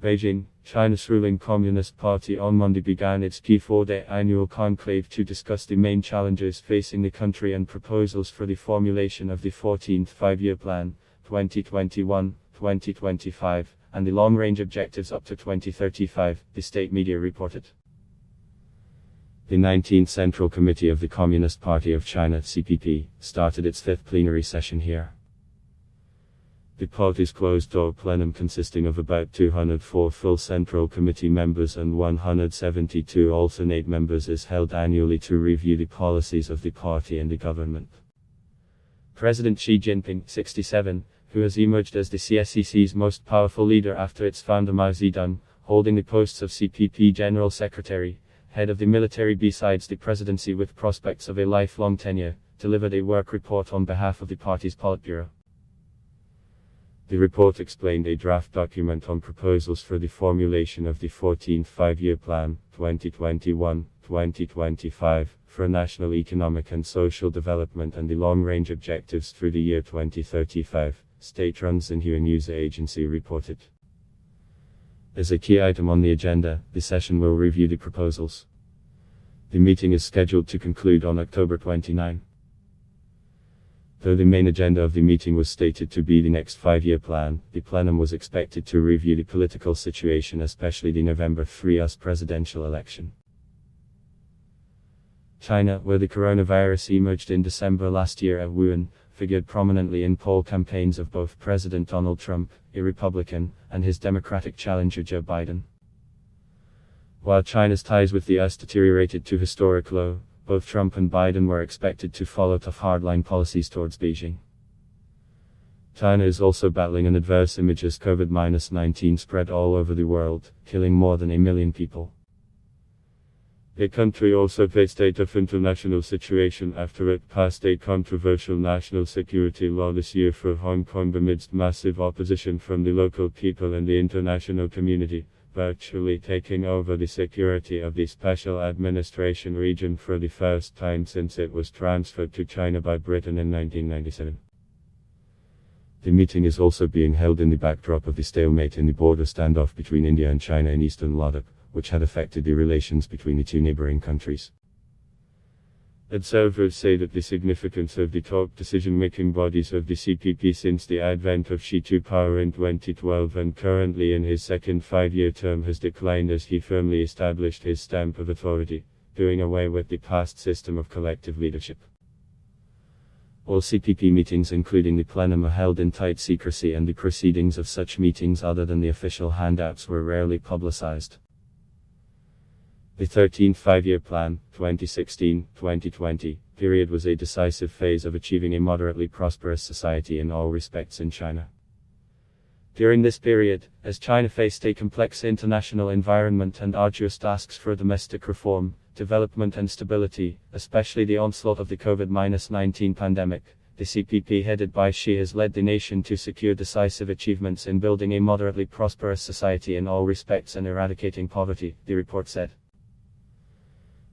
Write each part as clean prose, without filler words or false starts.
Beijing, China's ruling Communist Party on Monday began its P4-day annual conclave to discuss the main challenges facing the country and proposals for the formulation of the 14th Five-Year Plan, 2021-2025, and the long-range objectives up to 2035, the state media reported. The 19th Central Committee of the Communist Party of China (CPP) started its fifth plenary session here. The party's closed-door plenum, consisting of about 204 full Central Committee members and 172 alternate members, is held annually to review the policies of the party and the government. President Xi Jinping, 67, who has emerged as the CSCC's most powerful leader after its founder Mao Zedong, holding the posts of CPP General Secretary, head of the military besides the presidency with prospects of a lifelong tenure, delivered a work report on behalf of the party's Politburo. The report explained a draft document on proposals for the formulation of the 14th Five-Year Plan, 2021-2025, for national economic and social development and the long-range objectives through the year 2035, state-run Xinhua news agency reported. As a key item on the agenda, the session will review the proposals. The meeting is scheduled to conclude on October 29. Though the main agenda of the meeting was stated to be the next five-year plan, the plenum was expected to review the political situation, especially the November 3 US presidential election. China, where the coronavirus emerged in December last year at Wuhan, figured prominently in poll campaigns of both President Donald Trump, a Republican, and his Democratic challenger Joe Biden. While China's ties with the US deteriorated to historic low, both Trump and Biden were expected to follow tough hardline policies towards Beijing. China is also battling an adverse image as COVID-19 spread all over the world, killing more than 1 million people. The country also faced a tough international situation after it passed a controversial national security law this year for Hong Kong amidst massive opposition from the local people and the international community, virtually taking over the security of the Special Administration region for the first time since it was transferred to China by Britain in 1997. The meeting is also being held in the backdrop of the stalemate in the border standoff between India and China in eastern Ladakh, which had affected the relations between the two neighboring countries. Observers say that the significance of the top decision-making bodies of the CPP since the advent of Xi to power in 2012 and currently in his second five-year term has declined as he firmly established his stamp of authority, doing away with the past system of collective leadership. All CPP meetings including the plenum are held in tight secrecy, and the proceedings of such meetings other than the official handouts were rarely publicized. The 13th Five-Year Plan, 2016-2020, period was a decisive phase of achieving a moderately prosperous society in all respects in China. During this period, as China faced a complex international environment and arduous tasks for domestic reform, development and stability, especially the onslaught of the COVID-19 pandemic, the CPP headed by Xi has led the nation to secure decisive achievements in building a moderately prosperous society in all respects and eradicating poverty, the report said.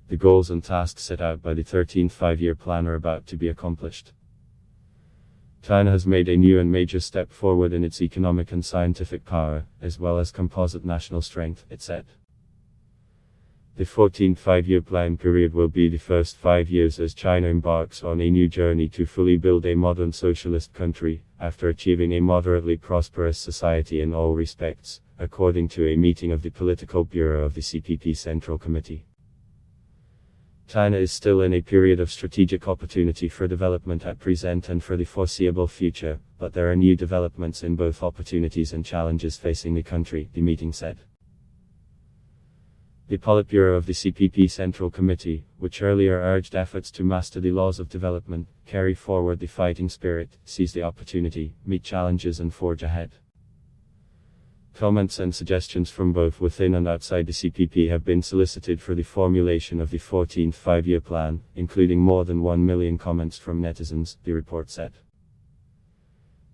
The goals and tasks set out by the 13th Five-Year Plan are about to be accomplished. China has made a new and major step forward in its economic and scientific power, as well as composite national strength, it said. The 14th Five-Year Plan period will be the first 5 years as China embarks on a new journey to fully build a modern socialist country, after achieving a moderately prosperous society in all respects, according to a meeting of the Political Bureau of the CPP Central Committee. China is still in a period of strategic opportunity for development at present and for the foreseeable future, but there are new developments in both opportunities and challenges facing the country, the meeting said. The Politburo of the CPP Central Committee, which earlier urged efforts to master the laws of development, carry forward the fighting spirit, seize the opportunity, meet challenges and forge ahead. Comments and suggestions from both within and outside the CPP have been solicited for the formulation of the 14th Five-Year Plan, including more than 1 million comments from netizens, the report said.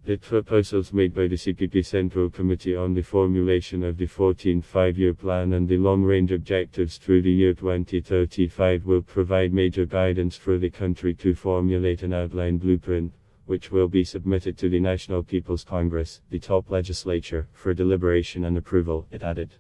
The proposals made by the CPP Central Committee on the formulation of the 14th Five-Year Plan and the long-range objectives through the year 2035 will provide major guidance for the country to formulate an outline blueprint, which will be submitted to the National People's Congress, the top legislature, for deliberation and approval, it added.